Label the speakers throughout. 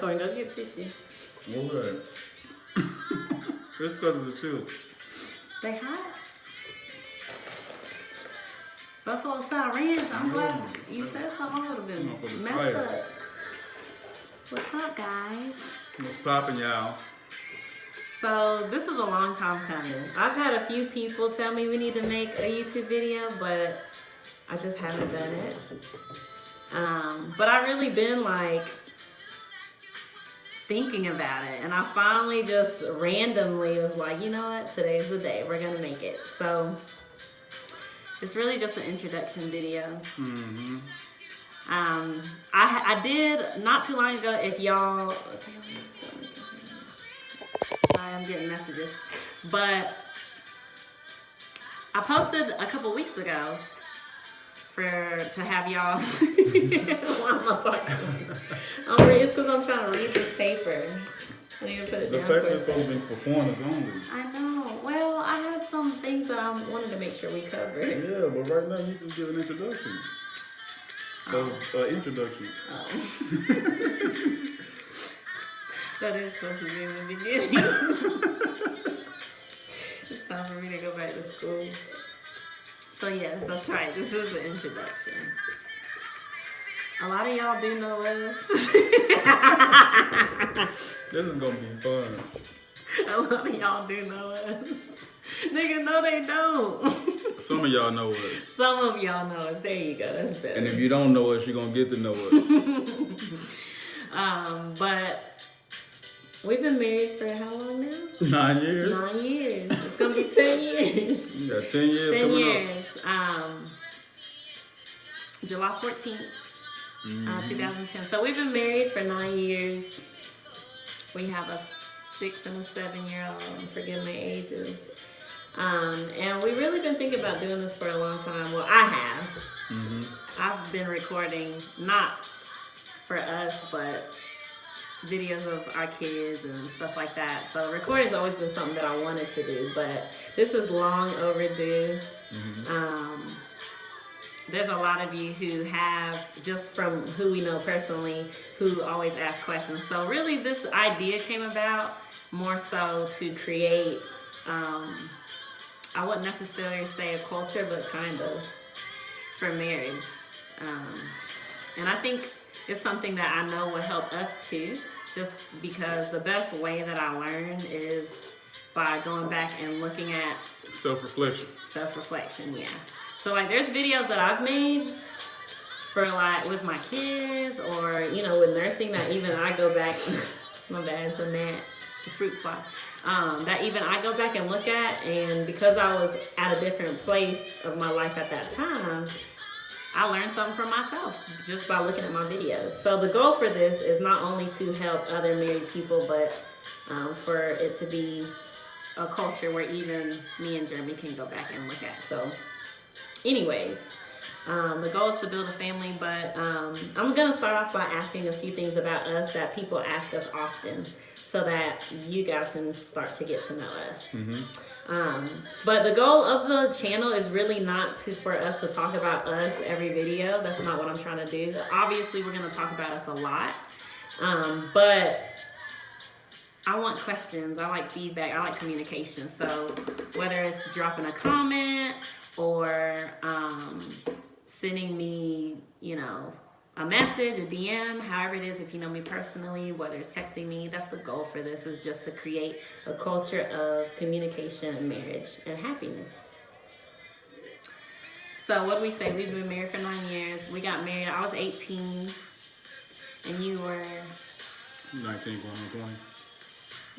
Speaker 1: store and go get tissue.
Speaker 2: What? It's because of the chili.
Speaker 1: They hot. Buffalo style ranch. I'm glad you said something. I would have been messed up. What's up, guys?
Speaker 2: What's poppin', y'all?
Speaker 1: So this is a long time coming. I've had a few people tell me we need to make a YouTube video, but I just haven't done it. But I've really been like thinking about it, and I finally just randomly was like, you know what, today's the day, we're gonna make it. So it's really just an introduction video.
Speaker 2: Mm-hmm.
Speaker 1: I did not too long ago, if y'all, sorry, I'm getting messages, but I posted a couple weeks ago to have y'all. Why am I talking? It's because I'm trying to read this paper. I need to put it
Speaker 2: the
Speaker 1: down.
Speaker 2: The paper is supposed to be for pointers only.
Speaker 1: I know. Well, I had some things that I wanted to make sure we covered.
Speaker 2: Yeah, but right now you just give an introduction. Introduction.
Speaker 1: Oh. That is supposed to be in the beginning. It's time for me to go back to school. So yes, that's right. This is the introduction. A lot of y'all do know us.
Speaker 2: This is gonna be fun.
Speaker 1: A lot of y'all do know us. Nigga, no they don't.
Speaker 2: Some of y'all know us.
Speaker 1: Some of y'all know us. There you go. That's better.
Speaker 2: And if you don't know us, you're gonna get to know us.
Speaker 1: But we've been married for how long now?
Speaker 2: 9 years.
Speaker 1: 9 years. It's gonna be 10 years.
Speaker 2: You got 10 years
Speaker 1: 10
Speaker 2: coming
Speaker 1: years.
Speaker 2: up.
Speaker 1: July 14th, 2010. So we've been married for 9 years. We have a 6 and a 7-year-old. Forgive my ages. And we've really been thinking about doing this for a long time. Well, I have.
Speaker 2: Mm-hmm.
Speaker 1: I've been recording, not for us, but videos of our kids and stuff like that. So recording's always been something that I wanted to do, but this is long overdue. Mm-hmm. There's a lot of you who have, just from who we know personally, who always ask questions. So really this idea came about more so to create, I wouldn't necessarily say a culture, but kind of for marriage. And I think it's something that I know will help us too, just because the best way that I learn is by going back and looking at
Speaker 2: self-reflection.
Speaker 1: Self-reflection, yeah. So like there's videos that I've made for like with my kids or, you know, with nursing that even I go back, my bad, it's a gnat, the fruit fly, that even I go back and look at, and because I was at a different place of my life at that time, I learned something from myself just by looking at my videos. So the goal for this is not only to help other married people, but for it to be a culture where even me and Jeremy can go back and look at. So anyways, the goal is to build a family, but I'm going to start off by asking a few things about us that people ask us often so that you guys can start to get to know us. Mm-hmm. But the goal of the channel is really not for us to talk about us every video. That's not what I'm trying to do. Obviously, we're going to talk about us a lot, but I want questions. I like feedback. I like communication. So whether it's dropping a comment or sending me, you know, a message, a DM, however it is, if you know me personally, whether it's texting me, that's the goal for this, is just to create a culture of communication and marriage and happiness. So what do we say? We've been married for 9 years. We got married, I was 18, and you were?
Speaker 2: 19 going on 20.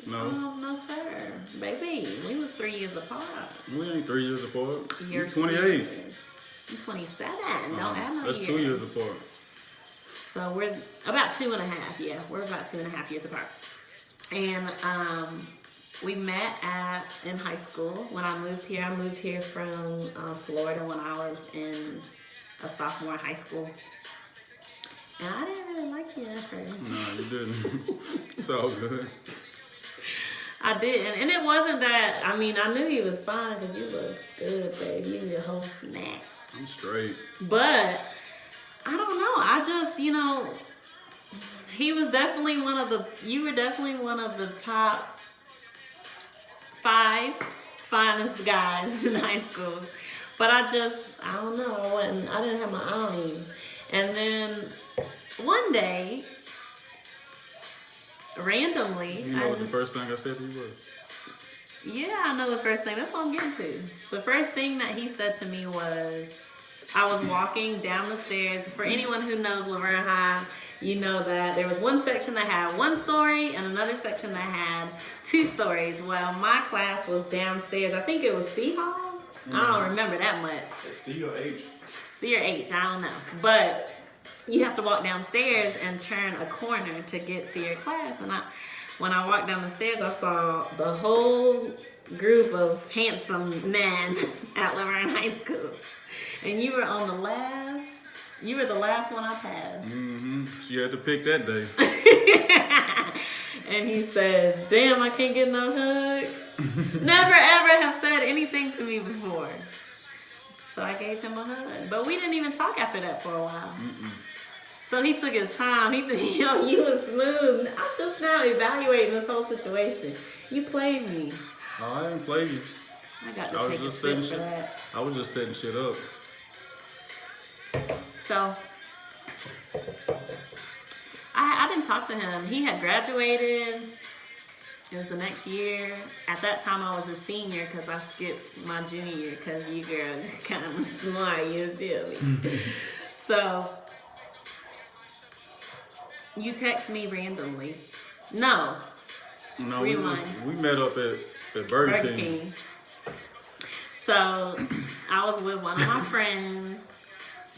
Speaker 2: No.
Speaker 1: No, sir. Baby, we was 3 years apart.
Speaker 2: We ain't 3 years apart.
Speaker 1: You're
Speaker 2: 28.
Speaker 1: I'm 27. Don't add no
Speaker 2: That's 2 years apart.
Speaker 1: So we're about 2.5. Yeah, we're about 2.5 years apart. And we met in high school when I moved here. I moved here from Florida when I was in a sophomore in high school. And I didn't really like you at first.
Speaker 2: No, you didn't. It's all good.
Speaker 1: I didn't. And it wasn't that, I mean, I knew he was fine because you look good, baby. You need a whole snack.
Speaker 2: I'm straight.
Speaker 1: But I don't know. I just, you know, he was definitely you were definitely one of the top 5 finest guys in high school. But I don't know, I didn't have my eye on you. And then one day, randomly,
Speaker 2: You know what the first thing I said to you was?
Speaker 1: Yeah, I know the first thing. That's what I'm getting to. The first thing that he said to me was, I was walking down the stairs. For anyone who knows Laverne High, you know that there was one section that had 1 story and another section that had 2 stories. Well, my class was downstairs. I think it was C Hall. I don't remember that much.
Speaker 2: C or H?
Speaker 1: C or H, I don't know. But you have to walk downstairs and turn a corner to get to your class. And when I walked down the stairs, I saw the whole group of handsome men at Laverne High School. And you were the last one I passed.
Speaker 2: Mm-hmm. She had to pick that day.
Speaker 1: And he said, damn, I can't get no hug. Never ever have said anything to me before. So I gave him a hug. But we didn't even talk after that for a while.
Speaker 2: Mm-mm.
Speaker 1: So he took his time. He said, you was smooth. I'm just now evaluating this whole situation. You played me.
Speaker 2: Oh, I didn't play you.
Speaker 1: I got to take a sip for that.
Speaker 2: I was just setting shit up.
Speaker 1: So I didn't talk to him. He had graduated. It was the next year. At that time, I was a senior because I skipped my junior year because you girl kind of smart, you feel me? So you text me randomly. No, rewind.
Speaker 2: We met up at Burger King.
Speaker 1: So I was with one of my friends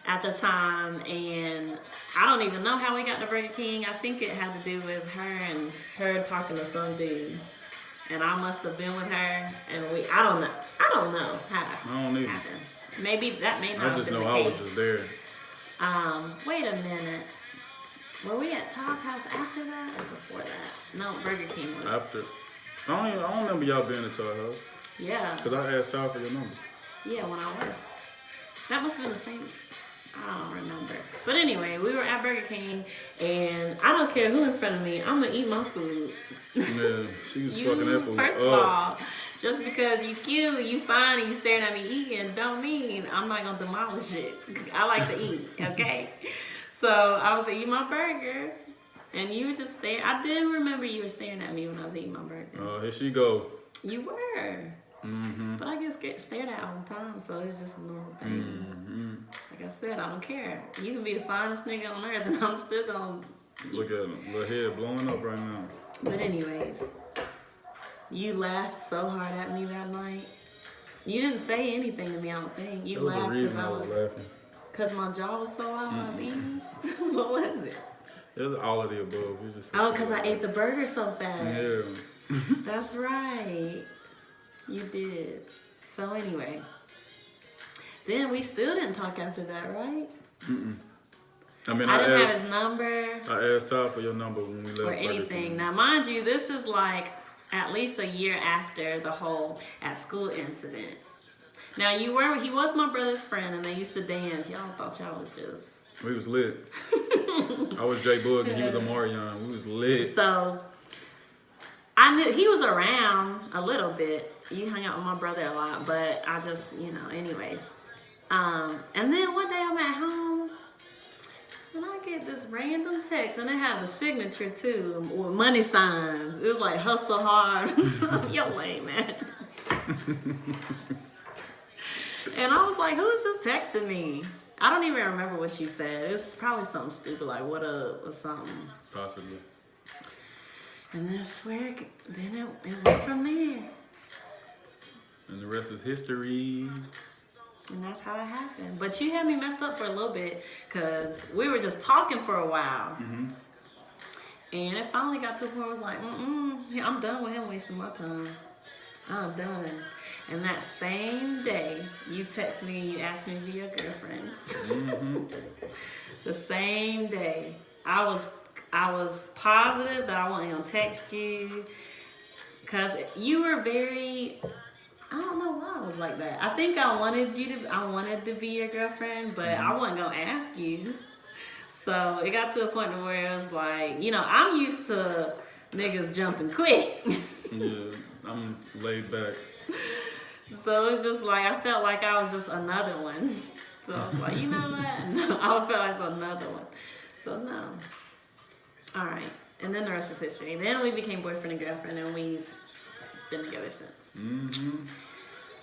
Speaker 1: at the time, and I don't even know how we got to Burger King. I think it had to do with her talking to some dude, and I must have been with her, and I don't know how
Speaker 2: I don't either.
Speaker 1: happened. Maybe that may not have
Speaker 2: I just
Speaker 1: been
Speaker 2: know
Speaker 1: the
Speaker 2: I
Speaker 1: case.
Speaker 2: was just there.
Speaker 1: Wait a minute. Were we at Todd's house after that or before that? No, Burger King was.
Speaker 2: After. I don't remember y'all being at Todd house.
Speaker 1: Yeah.
Speaker 2: Because I asked Todd for your number.
Speaker 1: Yeah, when I was. That must have been the same. I don't remember. But anyway, we were at Burger King, and I don't care who in front of me, I'm going to eat my food.
Speaker 2: Yeah, she was fucking that food
Speaker 1: First of all, just because you cute, you fine, and you staring at me eating, don't mean I'm not going to demolish it. I like to eat, okay? So I was eating my burger, and you were just staring. I do remember you were staring at me when I was eating my burger.
Speaker 2: Here she go.
Speaker 1: You were.
Speaker 2: Mm-hmm.
Speaker 1: But I get stared at all the time, so it's just a normal thing.
Speaker 2: Mm-hmm.
Speaker 1: Like I said, I don't care. You can be the finest nigga on earth, and I'm still gonna...
Speaker 2: Look at him. Little head blowing up right now.
Speaker 1: But anyways, you laughed so hard at me that night. You didn't say anything to me, I don't think. You
Speaker 2: There was a
Speaker 1: laughed
Speaker 2: reason I was laughing.
Speaker 1: because my jaw was so out when I was eating. What was it?
Speaker 2: It was all of the above. We just
Speaker 1: Oh, because I ate the burger so fast.
Speaker 2: Yeah.
Speaker 1: That's right. You did. So anyway, then we still didn't talk after that, right?
Speaker 2: Mm-mm. I mean,
Speaker 1: I didn't have his number
Speaker 2: I asked Todd for your number when we left.
Speaker 1: or anything. Now, mind you, this is like at least a year after the whole at school incident. Now, he was my brother's friend, and they used to dance. Y'all thought y'all was just...
Speaker 2: We was lit. I was J Bug and he was Amarion. We was lit.
Speaker 1: So I knew he was around a little bit. You hung out with my brother a lot, but I just, anyways. And then one day I'm at home and I get this random text, and it had a signature too with money signs. It was like hustle hard. Yo, lame man. And I was like, who is this texting me? I don't even remember what she said. It was probably something stupid like what up or something.
Speaker 2: Possibly.
Speaker 1: And that's where then it went from there.
Speaker 2: And the rest is history.
Speaker 1: And that's how it happened. But you had me messed up for a little bit because we were just talking for a while.
Speaker 2: Mm-hmm.
Speaker 1: And it finally got to a point where I was like, I'm done with him wasting my time. I'm done. And that same day, you text me and you asked me to be your girlfriend.
Speaker 2: Mm-hmm.
Speaker 1: The same day, I was positive that I wasn't gonna text you because you were very... I don't know why I was like that. I think I wanted to be your girlfriend, but I wasn't gonna ask you. So it got to a point where it was like, you know, I'm used to niggas jumping quick.
Speaker 2: Yeah, I'm laid back.
Speaker 1: So it's just like, I felt like I was just another one. So I was like, you know what? No, I felt like another one. So no. All right. And then the rest is history. Then we became boyfriend and girlfriend, and we've been together since.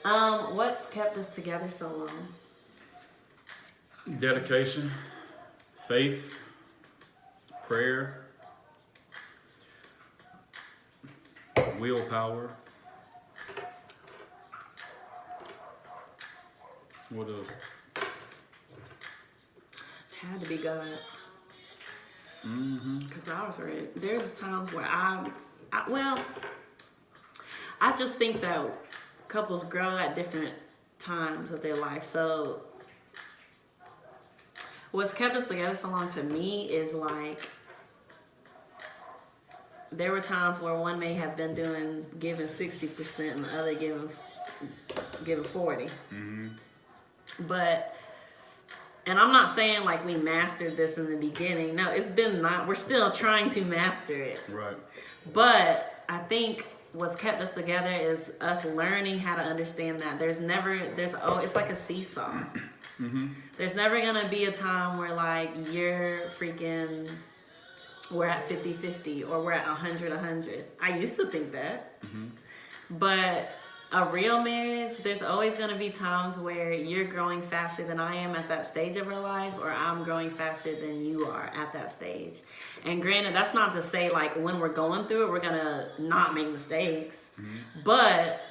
Speaker 1: What's kept us together so long?
Speaker 2: Dedication, faith, prayer, willpower. What else?
Speaker 1: Had to be God. Because I was ready. There's times where I just think that couples grow at different times of their life. So what's kept us together so long to me is like, there were times where one may have been giving 60% and the other giving 40. But, and I'm not saying like we mastered this in the beginning. No, we're still trying to master it.
Speaker 2: Right.
Speaker 1: But I think what's kept us together is us learning how to understand that it's like a seesaw. There's never gonna be a time where like we're at 50-50 or we're at 100-100. I used to think that. But a real marriage, there's always going to be times where you're growing faster than I am at that stage of our life, or I'm growing faster than you are at that stage. And granted, that's not to say like when we're going through it, we're going to not make mistakes. But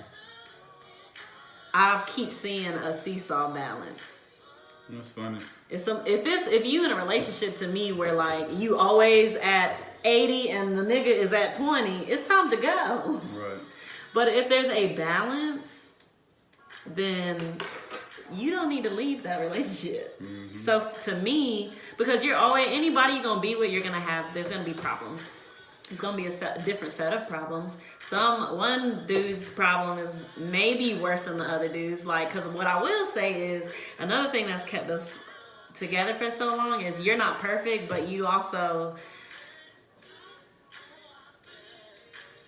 Speaker 1: I keep seeing a seesaw balance.
Speaker 2: That's funny.
Speaker 1: If you in a relationship to me where like you always at 80 and the nigga is at 20, it's time to go.
Speaker 2: Right.
Speaker 1: But if there's a balance, then you don't need to leave that relationship. So to me, because anybody you're gonna be with, there's gonna be problems. It's gonna be a different set of problems. One dude's problem is maybe worse than the other dude's. Like, because what I will say is, another thing that's kept us together for so long is you're not perfect, but you also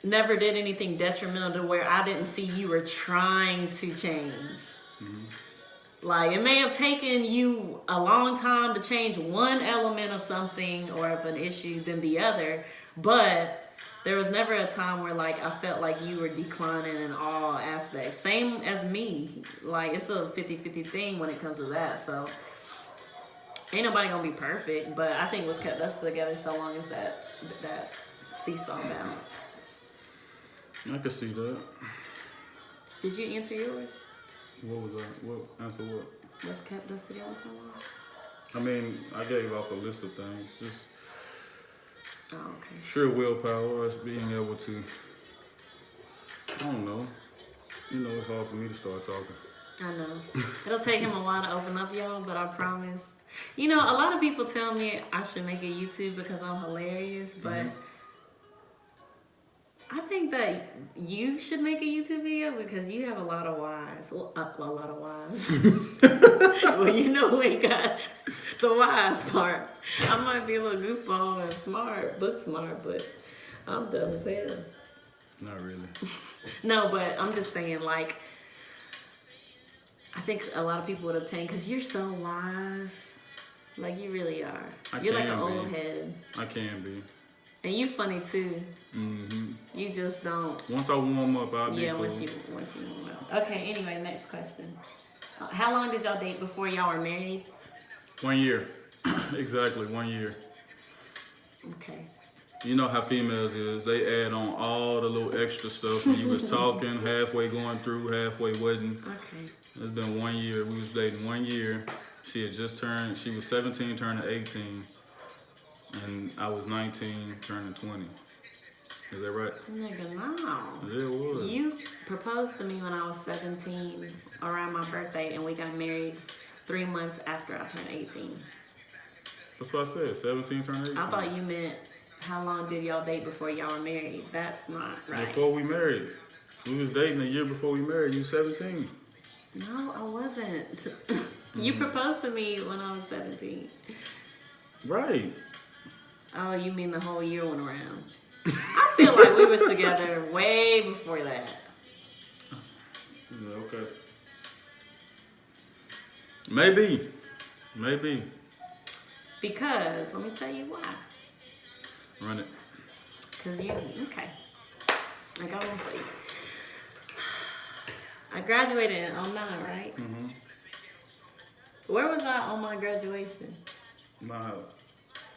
Speaker 1: never did anything detrimental to where I didn't see you were trying to change. Like, it may have taken you a long time to change one element of something or of an issue than the other, but there was never a time where like I felt like you were declining in all aspects. Same as me. Like, it's a 50-50 thing when it comes to that. So ain't nobody gonna be perfect, but I think what's kept us together so long is that seesaw balance.
Speaker 2: I can see that.
Speaker 1: Did you answer yours?
Speaker 2: What was that? What answer what?
Speaker 1: What's kept us together so long?
Speaker 2: I mean, I gave off a list of things. Just
Speaker 1: okay.
Speaker 2: Sure willpower, us being able to, I don't know. You know, it's hard for me to start talking.
Speaker 1: I know. It'll take him a while to open up, y'all, but I promise. You know, a lot of people tell me I should make a YouTube because I'm hilarious, but I think that you should make a YouTube video because you have a lot of whys. Well, a lot of whys. Well, you know we ain't got the whys part. I might be a little goofball and smart, book smart, but I'm dumb as hell.
Speaker 2: Not really.
Speaker 1: No, but I'm just saying, like, I think a lot of people would obtain because you're so wise. Like, you really are. You're like an old head.
Speaker 2: I can be.
Speaker 1: And you funny too. You just don't.
Speaker 2: Once I warm up, I'll be cool.
Speaker 1: Once you warm up. Okay. Anyway, next question. How long did y'all date before y'all were married?
Speaker 2: 1 year. Exactly 1 year.
Speaker 1: Okay.
Speaker 2: You know how females is. They add on all the little extra stuff when you was talking, halfway going through, halfway wasn't.
Speaker 1: Okay.
Speaker 2: It's been 1 year. We was dating 1 year. She was 17, turning 18. And I was 19, turning 20. Is that right?
Speaker 1: Nigga, no.
Speaker 2: Yeah, it was.
Speaker 1: You proposed to me when I was 17, around my birthday, and we got married 3 months after I turned 18.
Speaker 2: That's what I said, 17, turning 18.
Speaker 1: I thought you meant how long did y'all date before y'all were married? That's not right.
Speaker 2: Before we married. We was dating a year before we married. You 17.
Speaker 1: No, I wasn't. You proposed to me when I was 17.
Speaker 2: Right.
Speaker 1: Oh, you mean the whole year went around? I feel like we was together way before that.
Speaker 2: Yeah, okay. Maybe.
Speaker 1: Because, let me tell you why.
Speaker 2: Run it.
Speaker 1: Because okay. I got one for you. I graduated in 09, right?
Speaker 2: Mm-hmm.
Speaker 1: Where was I on my graduation?
Speaker 2: My house.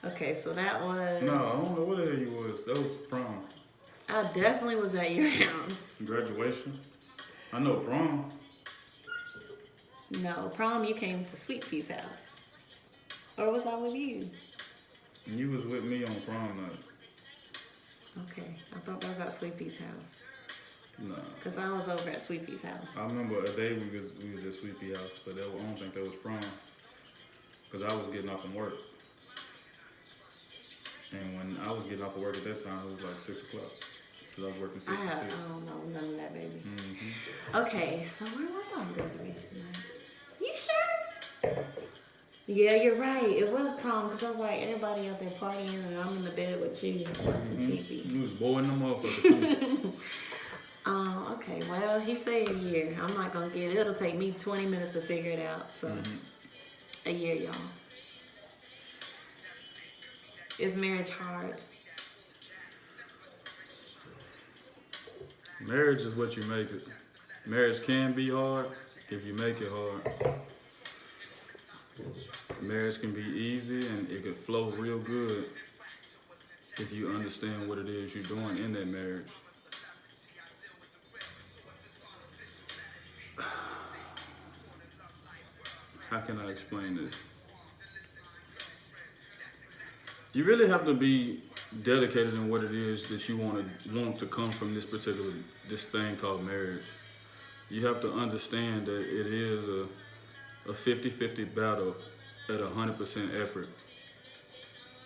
Speaker 1: Okay, so that was...
Speaker 2: No, I don't know where the hell you was. That was prom.
Speaker 1: I definitely was at your house.
Speaker 2: Graduation? I know prom.
Speaker 1: No, prom you came to Sweet Pea's house. Or was I with you?
Speaker 2: You was with me on prom night.
Speaker 1: Okay, I thought that was at Sweet Pea's house.
Speaker 2: Nah.
Speaker 1: Because I was over at Sweet Pea's house.
Speaker 2: I remember a day we was at Sweet Pea house, but I don't think that was prom. Because I was getting off from work. And when I was getting off of work at that time, it was like 6 o'clock. Because I was working 6 to 6.
Speaker 1: I don't know none of that, baby.
Speaker 2: Mm-hmm.
Speaker 1: Okay, so where was I on graduation night? You sure? Yeah, you're right. It was prom because I was like, everybody out there partying and I'm in the bed with you watching TV.
Speaker 2: You was boring them motherfuckers.
Speaker 1: Okay, well, he said a year. I'm not going to get it. It'll take me 20 minutes to figure it out. So, a year, y'all. Is marriage hard?
Speaker 2: Marriage is what you make it. Marriage can be hard if you make it hard. Marriage can be easy and it can flow real good if you understand what it is you're doing in that marriage. How can I explain this? You really have to be dedicated in what it is that you want to come from this thing called marriage. You have to understand that it is a 50-50 battle at 100% effort.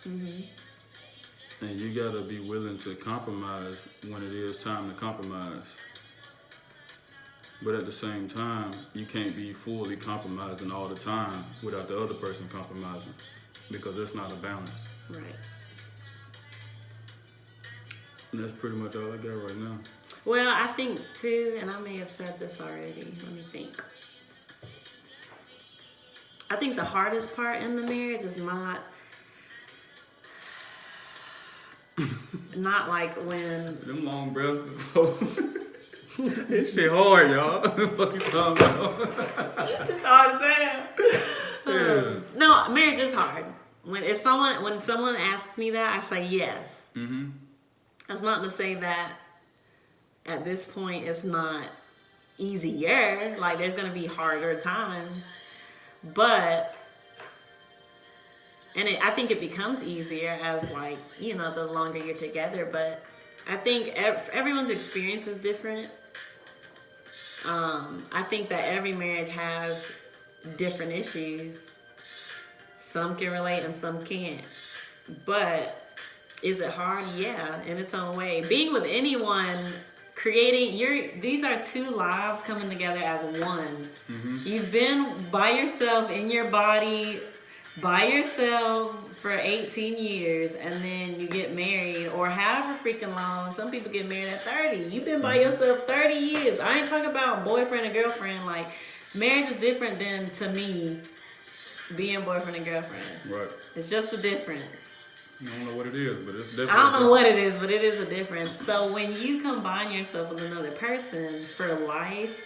Speaker 1: Mm-hmm.
Speaker 2: And you gotta be willing to compromise when it is time to compromise. But at the same time, you can't be fully compromising all the time without the other person compromising, because that's not a balance.
Speaker 1: Right.
Speaker 2: And that's pretty much all I got right now.
Speaker 1: Well, I think too, and I may have said this already, let me think. I think the hardest part in the marriage is not like when...
Speaker 2: Them long breaths before. This shit hard, y'all. What the fuck you talking about?
Speaker 1: It's hard as hell.
Speaker 2: Yeah.
Speaker 1: No, marriage is hard. When someone asks me that, I say yes.
Speaker 2: Mm-hmm.
Speaker 1: That's not to say that at this point it's not easier. Like, there's gonna be harder times, but I think it becomes easier as, like, you know, the longer you're together. But I think everyone's experience is different. I think that every marriage has different issues. Some can relate and some can't. But is it hard? Yeah, in its own way. Being with anyone, these are two lives coming together as one. Mm-hmm. You've been by yourself in your body, by yourself for 18 years, and then you get married, or however freaking long. Some people get married at 30. You've been by yourself 30 years. I ain't talking about boyfriend and girlfriend. Like, marriage is different than, to me, being boyfriend and girlfriend.
Speaker 2: Right.
Speaker 1: It's just a difference.
Speaker 2: I don't know what it is, but it's different.
Speaker 1: I don't know what it is, but it is a difference. So when you combine yourself with another person for life,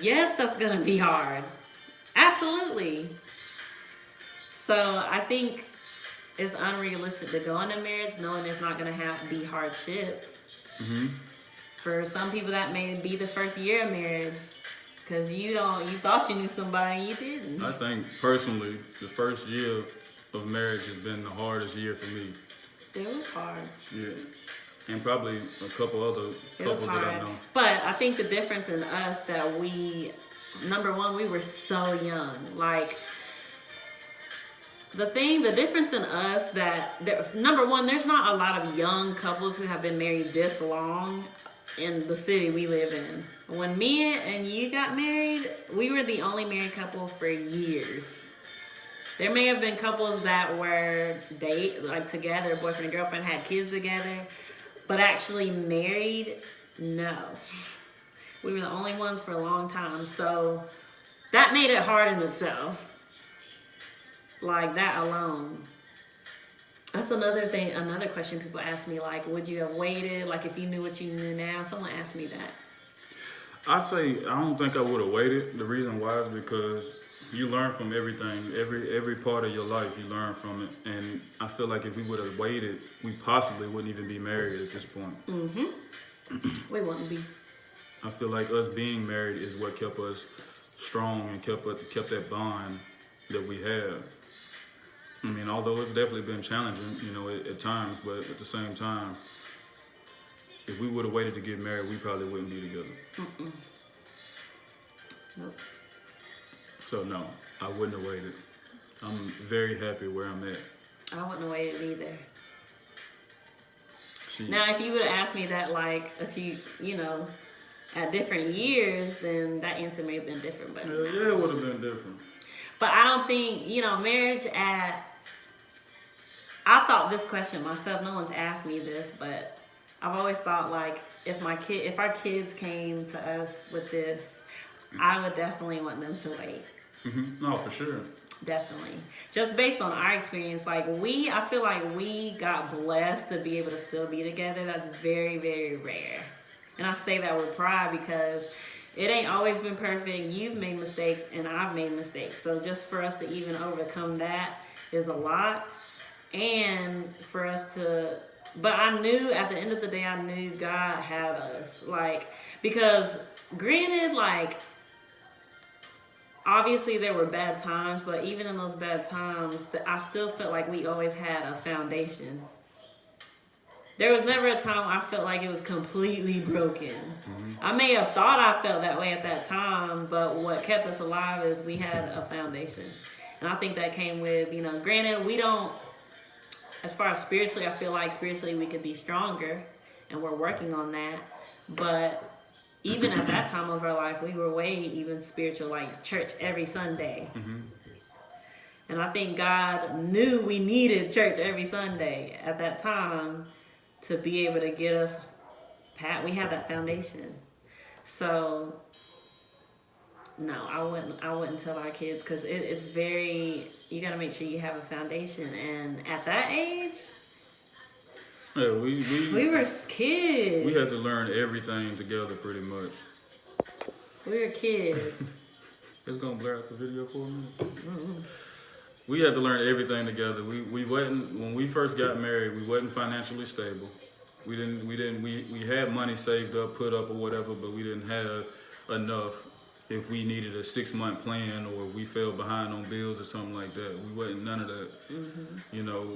Speaker 1: yes, that's going to be hard. Absolutely. So I think it's unrealistic to go into marriage knowing there's not going to be hardships.
Speaker 2: Mm-hmm.
Speaker 1: For some people, that may be the first year of marriage. Because you thought you knew somebody, you didn't.
Speaker 2: I think, personally, the first year of marriage has been the hardest year for me.
Speaker 1: It was hard.
Speaker 2: Yeah. And probably a couple other couples that I know.
Speaker 1: But I think the difference in us that number one, we were so young. Like, the difference in us number one, there's not a lot of young couples who have been married this long in the city we live in. When me and you got married, we were the only married couple for years. There may have been couples that were together, boyfriend and girlfriend, had kids together, but actually married. No, we were the only ones for a long time, so that made it hard in itself. Like that alone. That's another thing. Another question people ask me, like, would you have waited? Like, if you knew what you knew now, someone asked me that.
Speaker 2: I'd say I don't think I would have waited. The reason why is because you learn from everything. Every part of your life, you learn from it. And I feel like if we would have waited, we possibly wouldn't even be married at this point.
Speaker 1: Mm-hmm. We wouldn't be.
Speaker 2: I feel like us being married is what kept us strong and kept that bond that we have. I mean, although it's definitely been challenging, you know, at times, but at the same time, if we would have waited to get married, we probably wouldn't be together.
Speaker 1: Mm-mm. Nope.
Speaker 2: So no, I wouldn't have waited. I'm very happy where I'm at.
Speaker 1: I wouldn't have waited either. Now, if you would have asked me that, like, a few, you know, at different years, then that answer may have been different. But
Speaker 2: yeah, it would have been different.
Speaker 1: But I don't think, you know, marriage at... I thought this question myself. No one's asked me this, but I've always thought, like, if our kids came to us with this, I would definitely want them to wait.
Speaker 2: Mm-hmm. No, for sure.
Speaker 1: Definitely. Just based on our experience, like, I feel like we got blessed to be able to still be together. That's very, very rare. And I say that with pride because it ain't always been perfect. You've made mistakes and I've made mistakes. So just for us to even overcome that is a lot. And for us to, but I knew at the end of the day, I knew God had us. Like, because granted, like, obviously there were bad times, but even in those bad times, I still felt like we always had a foundation. There was never a time I felt like it was completely broken. Mm-hmm. I may have thought I felt that way at that time, but what kept us alive is we had a foundation. And I think that came with, you know, granted, we don't, as far as spiritually, I feel like spiritually we could be stronger, and we're working on that. But even at that time of our life, we were way even spiritual, like church every Sunday. Mm-hmm. And I think God knew we needed church every Sunday at that time to be able to get us, we have that foundation. So, no, I wouldn't tell our kids because it's very, you got to make sure you have a foundation. And at that age,
Speaker 2: yeah, we
Speaker 1: were kids.
Speaker 2: We had to learn everything together pretty much.
Speaker 1: We were kids.
Speaker 2: It's going to blur out the video for a minute. Mm-hmm. We had to learn everything together. We wasn't, when we first got married, we wasn't financially stable. We had money saved up, put up or whatever, but we didn't have enough if we needed a 6-month plan or we fell behind on bills or something like that. We wasn't none of that. Mm-hmm. You know,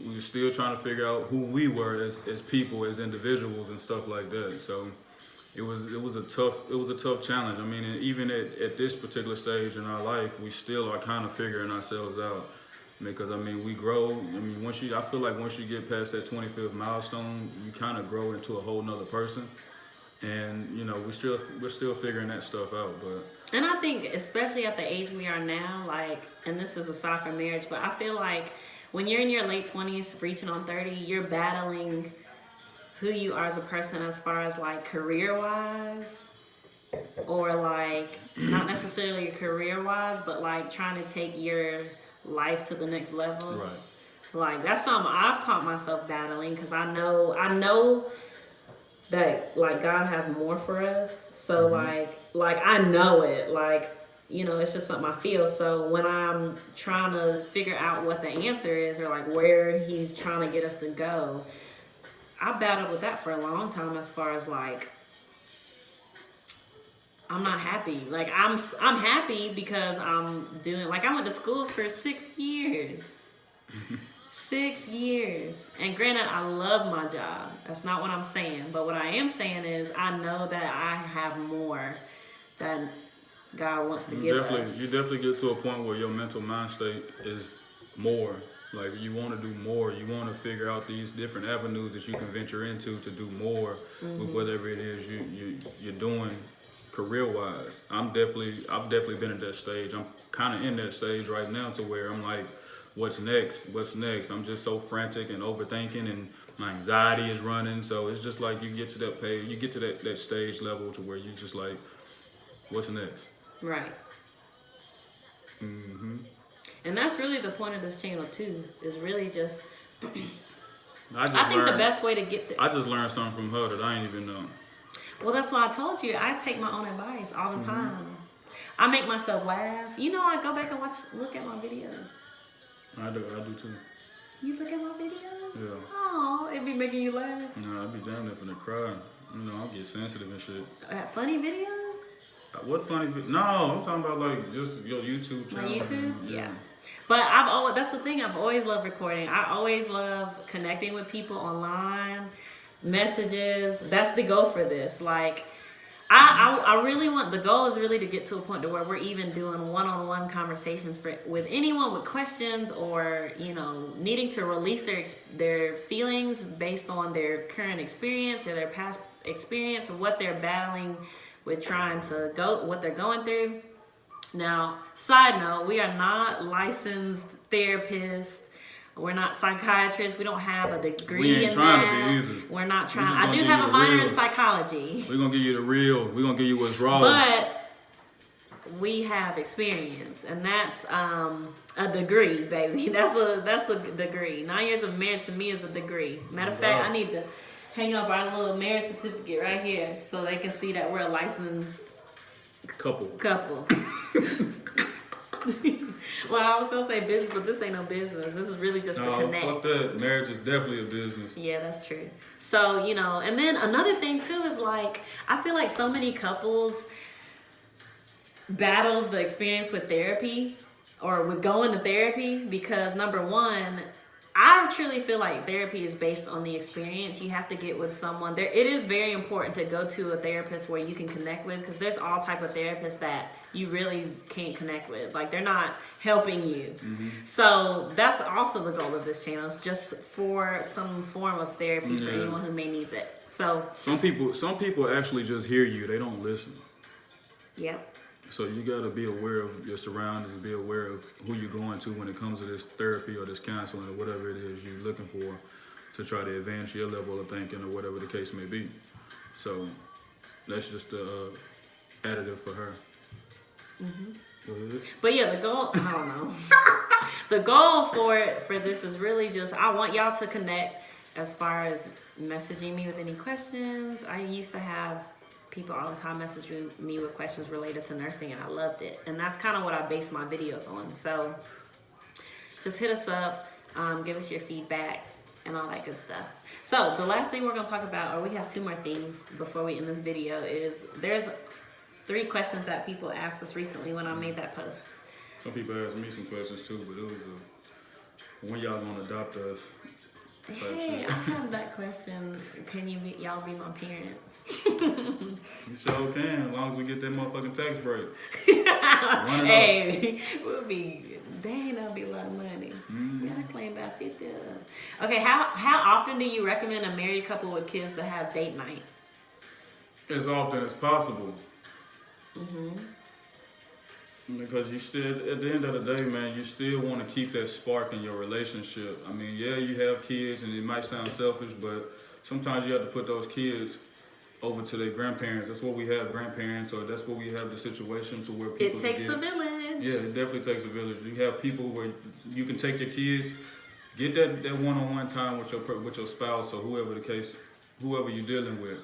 Speaker 2: we were still trying to figure out who we were as people, as individuals and stuff like that. So it was a tough challenge. I mean, even at this particular stage in our life, we still are kind of figuring ourselves out. Because I mean, we grow. I mean, I feel like once you get past that 25th milestone, you kind of grow into a whole nother person. And you know, we're still figuring that stuff out. But
Speaker 1: and I think, especially at the age we are now, like, and this is aside from marriage, but I feel like when you're in your late 20s, reaching on 30, you're battling who you are as a person as far as like career-wise, or like not necessarily career-wise, but like trying to take your life to the next level.
Speaker 2: Right.
Speaker 1: Like, that's something I've caught myself battling because I know that like God has more for us. So mm-hmm. like I know it. Like, you know, it's just something I feel. So when I'm trying to figure out what the answer is or like where he's trying to get us to go, I battled with that for a long time as far as like I'm not happy. Like I'm happy because I'm doing, like, I went to school for 6 years. 6 years. And granted, I love my job. That's not what I'm saying. But what I am saying is I know that I have more that God wants to give us.
Speaker 2: You definitely get to a point where your mental mind state is more. Like, you want to do more. You want to figure out these different avenues that you can venture into to do more mm-hmm. with whatever it is you're doing career wise. I've definitely been at that stage. I'm kind of in that stage right now to where I'm like, what's next? What's next? I'm just so frantic and overthinking, and my anxiety is running. So it's just like you get to that page, you get to that stage level to where you just like, what's next?
Speaker 1: Right.
Speaker 2: Mm-hmm.
Speaker 1: And that's really the point of this channel too. Is really just.
Speaker 2: I think
Speaker 1: the best way to get there.
Speaker 2: I just learned something from her that I ain't even know.
Speaker 1: Well, that's why I told you I take my own advice all the time. I make myself laugh. You know, I go back and look at my videos.
Speaker 2: I do too.
Speaker 1: You look at my videos?
Speaker 2: Yeah.
Speaker 1: Oh, it be making you laugh.
Speaker 2: No, I be down there for the cry. You know, I'll get sensitive and shit.
Speaker 1: Funny videos?
Speaker 2: What funny? No, I'm talking about like just your YouTube channel.
Speaker 1: My YouTube? Yeah. But that's the thing, I've always loved recording. I always love connecting with people online, messages. That's the goal for this. Like, I really want, the goal is really to get to a point to where we're even doing one-on-one conversations with anyone with questions or, you know, needing to release their feelings based on their current experience or their past experience or what they're battling with what they're going through. Now, side note, we are not licensed therapists. We're not psychiatrists. We don't have a degree in that. We ain't trying to be either. We're not trying. I do have a minor in psychology.
Speaker 2: We're going to give you the real. We're going to give you what's raw.
Speaker 1: But we have experience, and that's a degree, baby. That's a degree. 9 years of marriage to me is a degree. Matter of fact, I need to hang up our little marriage certificate right here so they can see that we're a licensed couple. Well, I was gonna say business, but this ain't no business. This is really just to connect.
Speaker 2: Fuck that. Marriage is definitely a business.
Speaker 1: Yeah, that's true. So, you know, and then another thing too is like, I feel like so many couples battle the experience with therapy or with going to therapy because number one, I truly feel like therapy is based on the experience. You have to get with someone. It is very important to go to a therapist where you can connect with, because there's all type of therapists that you really can't connect with. Like, they're not helping you. Mm-hmm. So that's also the goal of this channel, is just for some form of therapy for anyone who may need it. So
Speaker 2: some people actually just hear you. They don't listen.
Speaker 1: Yep.
Speaker 2: So you got to be aware of your surroundings, be aware of who you're going to when it comes to this therapy or this counseling or whatever it is you're looking for to try to advance your level of thinking or whatever the case may be. So that's just the additive for her. Mm-hmm.
Speaker 1: But yeah, the goal, I don't know. The goal for this is really just, I want y'all to connect as far as messaging me with any questions. I used to have people all the time messaging me with questions related to nursing, and I loved it. And that's kind of what I base my videos on. So just hit us up, give us your feedback, and all that good stuff. So the last thing we're going to talk about, or we have two more things before we end this video, is there's 3 questions that people asked us recently when I made that post.
Speaker 2: Some people asked me some questions too, but it was when y'all going to adopt us?
Speaker 1: Hey, I have that question. Can y'all be my parents?
Speaker 2: You sure can, as long as we get that motherfucking tax break.
Speaker 1: Hey, that'll be a lot of money. Mm-hmm. Yeah, I claim about 50 of them. Okay, how often do you recommend a married couple with kids to have date night?
Speaker 2: As often as possible. Mm-hmm. Because you still, at the end of the day, man, you still want to keep that spark in your relationship. I mean, yeah, you have kids, and it might sound selfish, but sometimes you have to put those kids over to their grandparents. That's what we have, grandparents, or that's what we have the situations where people.
Speaker 1: It takes a village.
Speaker 2: Yeah, it definitely takes a village. You have people where you can take your kids, get that one-on-one time with your spouse or whoever you're dealing with.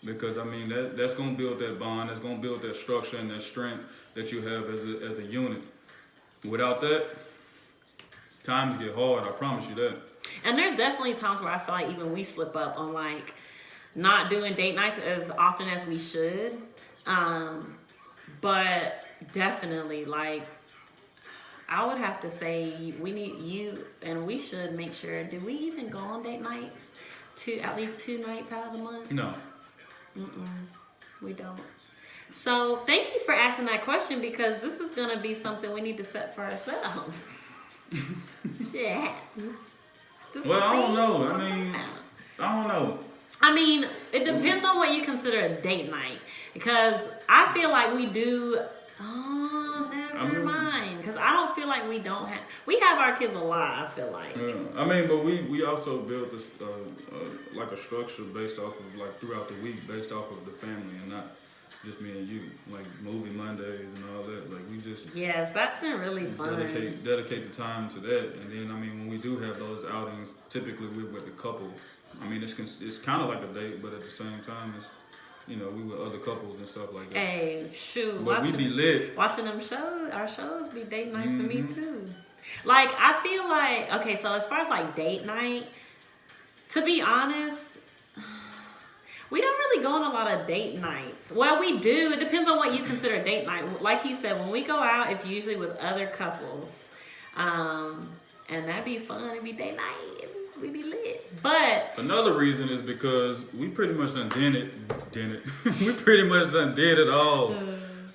Speaker 2: Because I mean that's gonna build that bond, that's gonna build that structure and that strength that you have as a unit. Without that, times get hard, I promise you that.
Speaker 1: And there's definitely times where I feel like even we slip up on like not doing date nights as often as we should. But definitely, like, I would have to say we need you, and we should make sure, do we even go on date nights at least 2 nights out of the month?
Speaker 2: No.
Speaker 1: We don't. So thank you for asking that question, because this is going to be something we need to set for ourselves. Yeah.
Speaker 2: Well, I don't know. I don't know.
Speaker 1: I mean, it depends on what you consider a date night. Because I feel like we do. Oh, never mind. Because I don't feel like we don't have. We have our kids a lot. I feel like.
Speaker 2: Yeah. I mean, but we also built this like a structure based off of like throughout the week, based off of the family, and not just me and you. Like movie Mondays and all that. Like we just.
Speaker 1: Yes, that's been really fun.
Speaker 2: Dedicate the time to that, and then I mean when we do have those outings, typically we're with the couple. I mean it's kind of like a date, but at the same time it's. You know, we with other couples and stuff like that.
Speaker 1: Hey, shoot.
Speaker 2: But we be lit.
Speaker 1: Watching them shows, our shows be date night for me too. Like, I feel like, okay, so as far as like date night, to be honest, we don't really go on a lot of date nights. Well, we do. It depends on what you consider date night. Like he said, when we go out, it's usually with other couples. And that'd be fun. It'd be date night. We be lit. But
Speaker 2: another reason is because we pretty much done did it. We pretty much done did it all.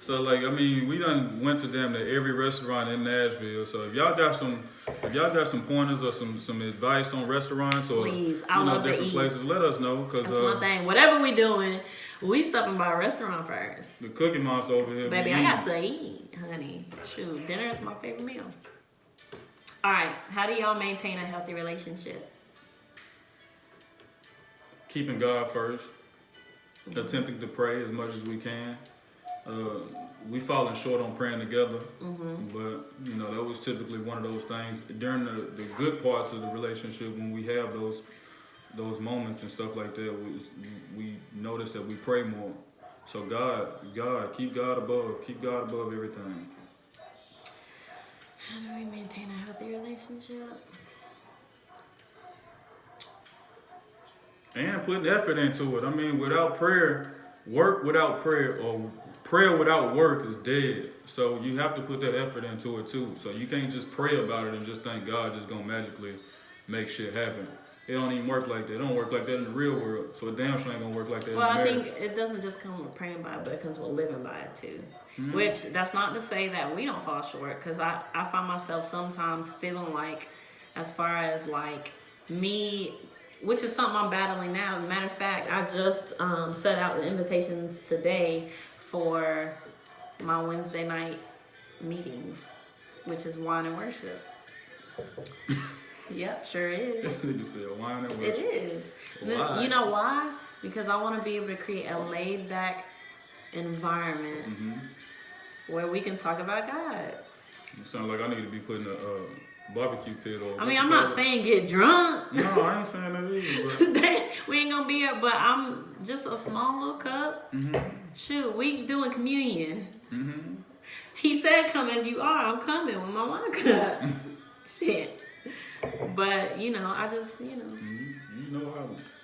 Speaker 2: So like I mean, we done went to damn near every restaurant in Nashville. So if y'all got some pointers or some advice on restaurants or
Speaker 1: please, I love
Speaker 2: different places, let us know. Cause
Speaker 1: that's one thing. Whatever we doing, we stopping by a restaurant first.
Speaker 2: The Cookie Monster over here,
Speaker 1: baby. I got to eat, honey. Shoot, dinner is my favorite meal. All right, how do y'all maintain a healthy relationship?
Speaker 2: Keeping God first, attempting to pray as much as we can. We falling short on praying together, but you know that was typically one of those things during the good parts of the relationship when we have those moments and stuff like that. We notice that we pray more. So God, keep God above everything.
Speaker 1: How do we maintain a healthy relationship?
Speaker 2: And putting effort into it. I mean, without prayer, work without prayer, or prayer without work is dead. So you have to put that effort into it too. So you can't just pray about it and just think God just gonna magically make shit happen. It don't even work like that. It don't work like that in the real world. So it damn sure ain't gonna work like that in marriage.
Speaker 1: Well, I think it doesn't just come with praying by it, but it comes with living by it too. Which, that's not to say that we don't fall short, because I find myself sometimes feeling like, as far as like me, which is something I'm battling now. Matter of fact, I just set out the invitations today for my Wednesday night meetings, which is wine and worship. Yep, sure is.
Speaker 2: This nigga said wine and
Speaker 1: It
Speaker 2: worship.
Speaker 1: is.
Speaker 2: Why?
Speaker 1: You know why? Because I want to be able to create a laid back environment where we can talk about God.
Speaker 2: It sounds like I need to be putting a barbecue pit or.
Speaker 1: I mean, I'm not saying get drunk.
Speaker 2: No, I ain't saying that either. But
Speaker 1: we ain't gonna be here, but I'm just a small little cup. Shoot, we doing communion. He said, "Come as you are." I'm coming with my wine cup. Shit. But you know, I just
Speaker 2: You know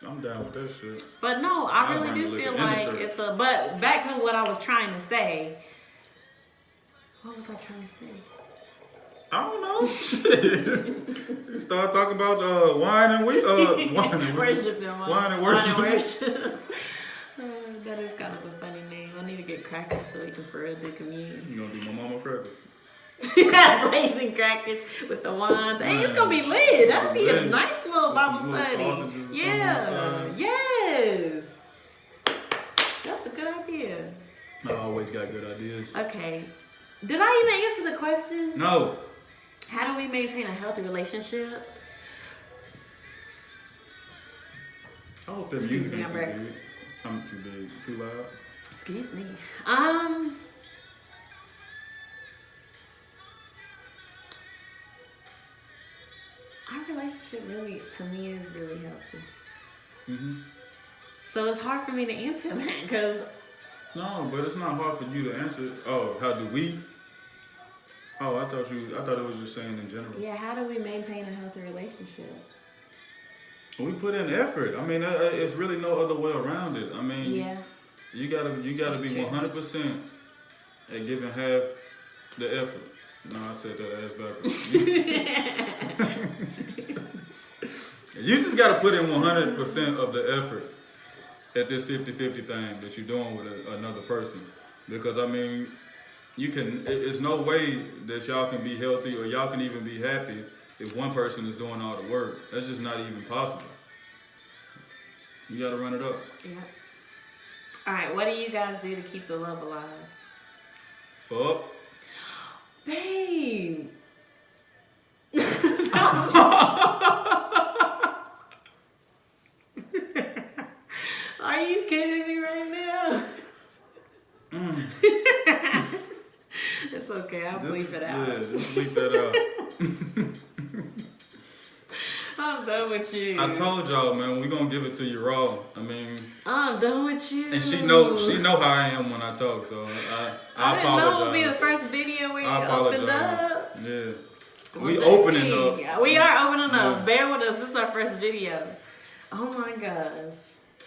Speaker 2: I'm down with that shit.
Speaker 1: But no, I really do feel like it's a. But back to what I was trying to say. What was I trying to say?
Speaker 2: I don't know. Shit. Start talking about wine and worship.
Speaker 1: Wine and worship. That is kind of a funny name. I need to get crackers so we can for real do communion.
Speaker 2: You gonna do my mama crackers?
Speaker 1: Blazing crackers with the wine. Hey, it's gonna be lit. That'll be a nice little Bible study. Yeah. Yes. That's a good idea.
Speaker 2: I always got good ideas.
Speaker 1: Okay. Did I even answer the question?
Speaker 2: No.
Speaker 1: How do we maintain a healthy relationship?
Speaker 2: I hope that music ain't too big. I'm too big, too loud.
Speaker 1: Excuse me. Our relationship really, to me, is really healthy. So it's hard for me to answer that because.
Speaker 2: No, but it's not hard for you to answer. Oh, how do we? Oh, I thought it was just saying in general.
Speaker 1: Yeah, how do we maintain a healthy relationship?
Speaker 2: We put in effort. I mean, it's really no other way around it. I mean, you gotta be 100% at giving half the effort. No, I said that ass backwards. You just gotta put in 100% of the effort at this 50-50 thing that you're doing with another person. Because I mean, it's no way that y'all can be healthy or y'all can even be happy if one person is doing all the work. That's just not even possible. You gotta run it up.
Speaker 1: Yeah. All right, what do you guys do to keep the love alive?
Speaker 2: Fuck.
Speaker 1: Babe. Are you kidding me right now? It's okay, I'll bleep it out.
Speaker 2: Yeah, just bleep that out.
Speaker 1: I'm done with you.
Speaker 2: I told y'all, man, we gonna give it to you raw. I mean,
Speaker 1: I'm done with you.
Speaker 2: and she know how I am when I talk, so I
Speaker 1: didn't
Speaker 2: apologize.
Speaker 1: know it would be the first video where you opened up.
Speaker 2: Yeah. We opening up.
Speaker 1: We are opening up. Bear with us. This is our first video. Oh my gosh.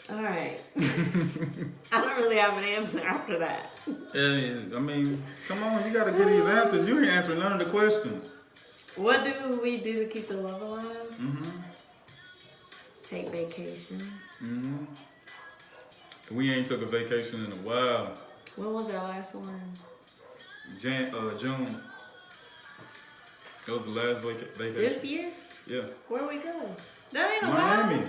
Speaker 1: All right. I don't really have an answer after that.
Speaker 2: Yeah, I mean, come on, you gotta get these answers. You ain't answering none of the questions.
Speaker 1: What do we do to keep the love alive?
Speaker 2: Mm-hmm.
Speaker 1: Take vacations.
Speaker 2: Mm-hmm. We ain't took a vacation in a while.
Speaker 1: When was our last one?
Speaker 2: June. That was the last vacation.
Speaker 1: This year?
Speaker 2: Yeah.
Speaker 1: Where we go? That ain't a
Speaker 2: Miami.
Speaker 1: while.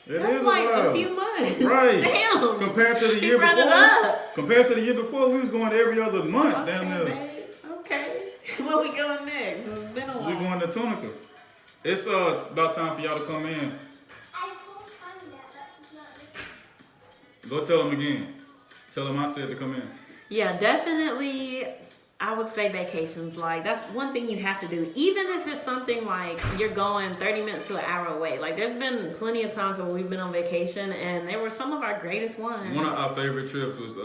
Speaker 2: It
Speaker 1: That's
Speaker 2: is
Speaker 1: like
Speaker 2: a while.
Speaker 1: few months.
Speaker 2: Right.
Speaker 1: Damn.
Speaker 2: Compared to the year
Speaker 1: brought
Speaker 2: before.
Speaker 1: It up.
Speaker 2: Compared to the year before, we was going every other month down there.
Speaker 1: Babe. Okay. Where we going next? It's been a while.
Speaker 2: We're going to Tunica. It's about time for y'all to come in. Go tell them again. Tell them I said to come in.
Speaker 1: Yeah, definitely. I would say vacations. Like, that's one thing you have to do. Even if it's something like you're going 30 minutes to an hour away. Like, there's been plenty of times where we've been on vacation, and they were some of our greatest ones.
Speaker 2: One of our favorite trips was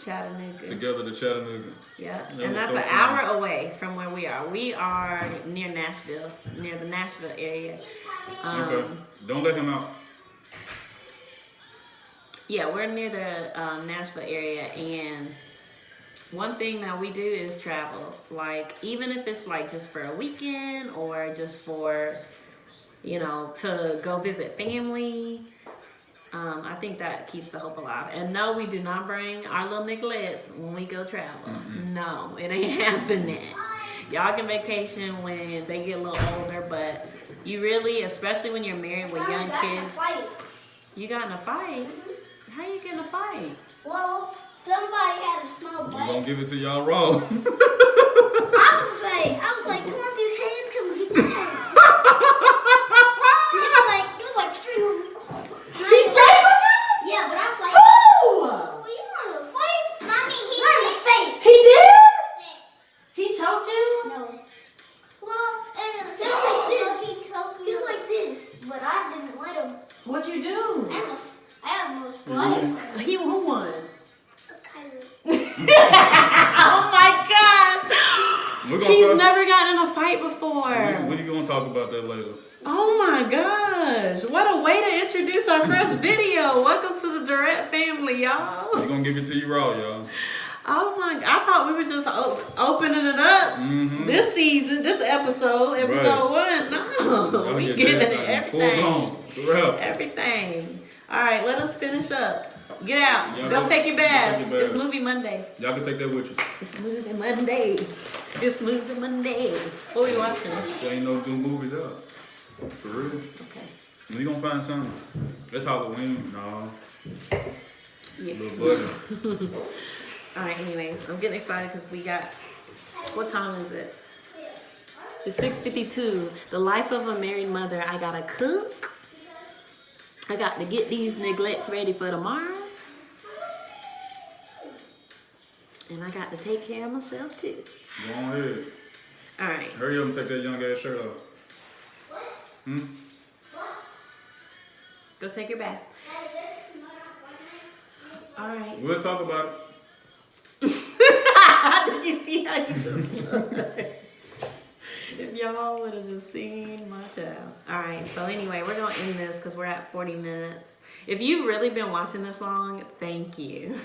Speaker 1: Chattanooga.
Speaker 2: Together to Chattanooga.
Speaker 1: Yeah,
Speaker 2: that
Speaker 1: and that's
Speaker 2: so
Speaker 1: an
Speaker 2: fun.
Speaker 1: hour away from where we are. We are near Nashville, near the Nashville area.
Speaker 2: Okay. Don't let him out.
Speaker 1: Yeah, we're near the Nashville area, and one thing that we do is travel. Like, even if it's like just for a weekend or just for, to go visit family. I think that keeps the hope alive. And no, we do not bring our little nigglets when we go travel. Mm-hmm. No, it ain't happening. Y'all can vacation when they get a little older, but you really, especially when you're married with young kids. You got in a fight? How you get in a fight?
Speaker 3: Well, somebody had a small
Speaker 2: We're
Speaker 3: bite.
Speaker 2: going to give it to y'all raw.
Speaker 3: I was like, come on, these hands, come on, get back. It was like straight on me.
Speaker 1: He strangled you?
Speaker 3: Yeah, but I was like,
Speaker 1: Who?
Speaker 3: oh, you want to fight? Mommy, he did. In the face.
Speaker 1: He did? He choked you?
Speaker 3: No. Well, he was like this. He was like this, but I didn't let him.
Speaker 1: What'd you do?
Speaker 3: I have no spots.
Speaker 1: Who won?
Speaker 3: Kyler.
Speaker 1: Oh my God! He's never gotten in a fight before.
Speaker 2: We're going to talk about that later.
Speaker 1: Oh my gosh! What a way to introduce our first video. Welcome to the Durrett family, y'all.
Speaker 2: We're going to give it to you raw, y'all.
Speaker 1: Oh my! I thought we were just opening it up this season, this episode
Speaker 2: Right.
Speaker 1: 1. No, we giving it everything.
Speaker 2: Full blown.
Speaker 1: Everything. All right, let us finish up. Get out.
Speaker 2: Y'all
Speaker 1: Go take your baths.
Speaker 2: take your baths.
Speaker 1: It's movie Monday.
Speaker 2: Y'all can take that with you.
Speaker 1: It's movie Monday. It's movie Monday. What we watching?
Speaker 2: There ain't no good movies out. For real.
Speaker 1: Okay.
Speaker 2: We gonna find something. It's Halloween. No.
Speaker 1: Yeah.
Speaker 2: Little buddy.
Speaker 1: All right. Anyways, I'm getting excited because we got. What time is it? It's 6:52. The life of a married mother. I gotta cook. I got to get these neglects ready for tomorrow. And I got to take care of myself too.
Speaker 2: Go on ahead.
Speaker 1: All right.
Speaker 2: Hurry up and take that young ass shirt off.
Speaker 1: Go take your bath. All right.
Speaker 2: We'll talk about it.
Speaker 1: Did you see how you just looked? If y'all would have just seen my child. All right. So anyway, we're going to end this because we're at 40 minutes. If you've really been watching this long, thank you.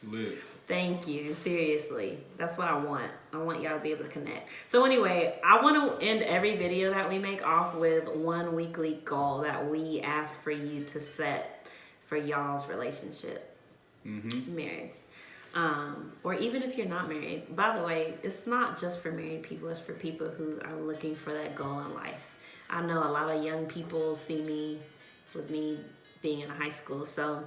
Speaker 2: Lit.
Speaker 1: Thank you. Seriously. That's what I want. I want y'all to be able to connect. So anyway, I want to end every video that we make off with one weekly goal that we ask for you to set for y'all's relationship, marriage. Or even if you're not married. By the way, it's not just for married people. It's for people who are looking for that goal in life. I know a lot of young people see me with me being in high school. So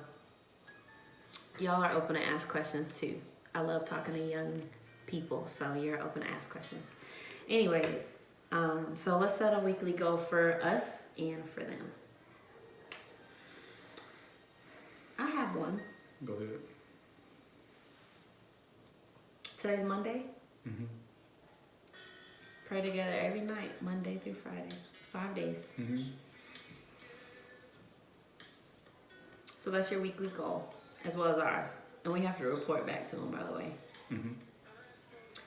Speaker 1: y'all are open to ask questions too. I love talking to young people, so you're open to ask questions. Anyways, so let's set a weekly goal for us and for them. I have one.
Speaker 2: Go ahead.
Speaker 1: Today's Monday.
Speaker 2: Mm-hmm.
Speaker 1: Pray together every night, Monday through Friday, 5 days.
Speaker 2: Mm-hmm.
Speaker 1: So that's your weekly goal, as well as ours. And we have to report back to them, by the way.
Speaker 2: Mm-hmm.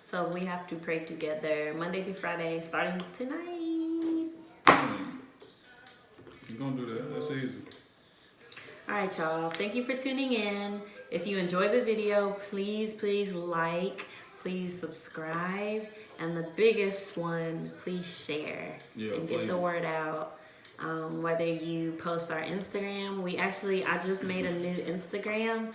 Speaker 1: So we have to pray together Monday through Friday, starting tonight.
Speaker 2: You're gonna do that. That's easy.
Speaker 1: All right, y'all. Thank you for tuning in. If you enjoyed the video, please like, please subscribe, and the biggest one, please share and get the word out. Whether you post our Instagram, I just made a new Instagram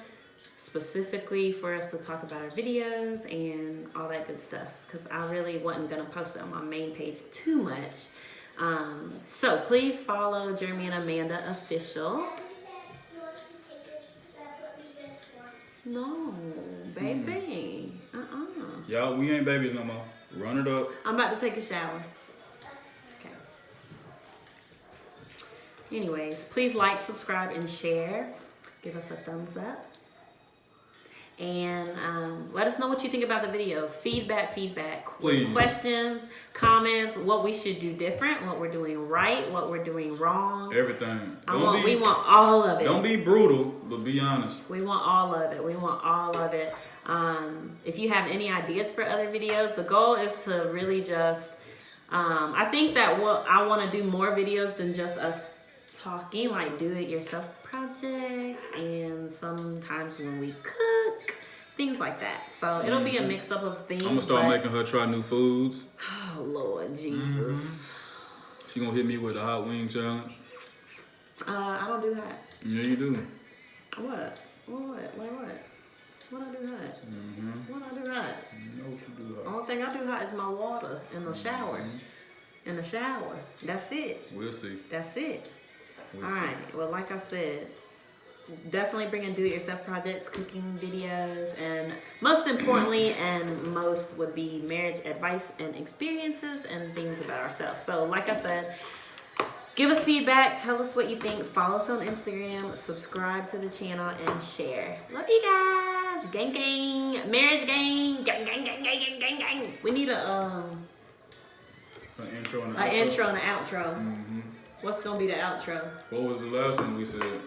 Speaker 1: specifically for us to talk about our videos and all that good stuff, because I really wasn't gonna post it on my main page too much. So please follow Jeremy and Amanda Official. No, baby.
Speaker 2: Y'all, we ain't babies no more. Run it up.
Speaker 1: I'm about to take a shower. Okay. Anyways, please like, subscribe, and share. Give us a thumbs up. And let us know what you think about the video. Feedback.
Speaker 2: Please.
Speaker 1: Questions, comments, what we should do different, what we're doing right, what we're doing wrong.
Speaker 2: Everything.
Speaker 1: We want all of it.
Speaker 2: Don't be brutal, but be honest.
Speaker 1: We want all of it. If you have any ideas for other videos, the goal is to really just, I think that I want to do more videos than just us talking, like do-it-yourself projects, and sometimes when we cook, things like that. So it'll be a mix up of things.
Speaker 2: I'm gonna start making her try new foods.
Speaker 1: Oh, Lord Jesus.
Speaker 2: She gonna hit me with the hot wing challenge.
Speaker 1: I don't do that.
Speaker 2: Yeah, you do.
Speaker 1: What? Like what? What I do hot? What I do hot?
Speaker 2: You know what you do hot.
Speaker 1: The only thing I do hot is my water in the shower. In the shower. That's it.
Speaker 2: We'll see.
Speaker 1: That's it.
Speaker 2: We'll
Speaker 1: All
Speaker 2: see.
Speaker 1: right. Well, like I said, definitely bring in do-it-yourself projects, cooking videos, and most importantly, and most would be marriage advice and experiences and things about ourselves. So, like I said, give us feedback. Tell us what you think. Follow us on Instagram. Subscribe to the channel and share. Love you guys. Gang, gang. Marriage gang. Gang, gang, gang, gang, gang, gang, gang. We need
Speaker 2: an intro and an outro.
Speaker 1: Intro and an outro. What's gonna be the outro?
Speaker 2: What was the last one we said?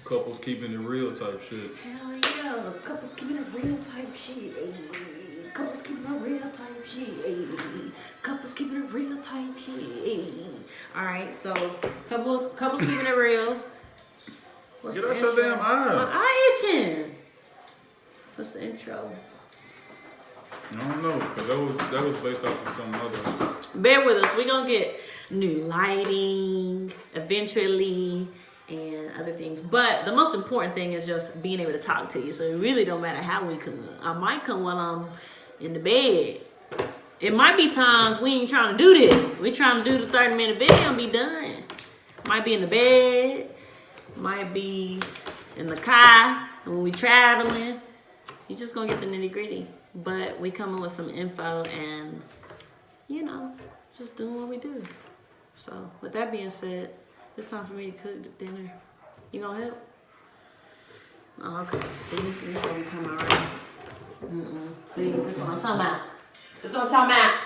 Speaker 2: Couples keeping it real type shit.
Speaker 1: Hell yeah. Couples keeping it real type shit. Ay. Couples keeping it real type shit. Ay. Couples keeping it real type shit. Ay. All right, so couples keeping it real. What's
Speaker 2: Get
Speaker 1: the
Speaker 2: out
Speaker 1: intro?
Speaker 2: your damn eye.
Speaker 1: My eye itching. What's the intro?
Speaker 2: I don't know, because that was based off of some other.
Speaker 1: Bear with us. We're going to get new lighting eventually and other things. But the most important thing is just being able to talk to you. So it really don't matter how we come. I might come while I'm in the bed. It might be times we ain't trying to do this. We trying to do the 30-minute video and be done. Might be in the bed. Might be in the car when we traveling. You just going to get the nitty-gritty. But we coming with some info and, you know, just doing what we do. So, with that being said, it's time for me to cook the dinner. You gonna help? Oh, okay. See, this is what we talking about, right? See, that's what I'm talking about. That's what I'm talking about.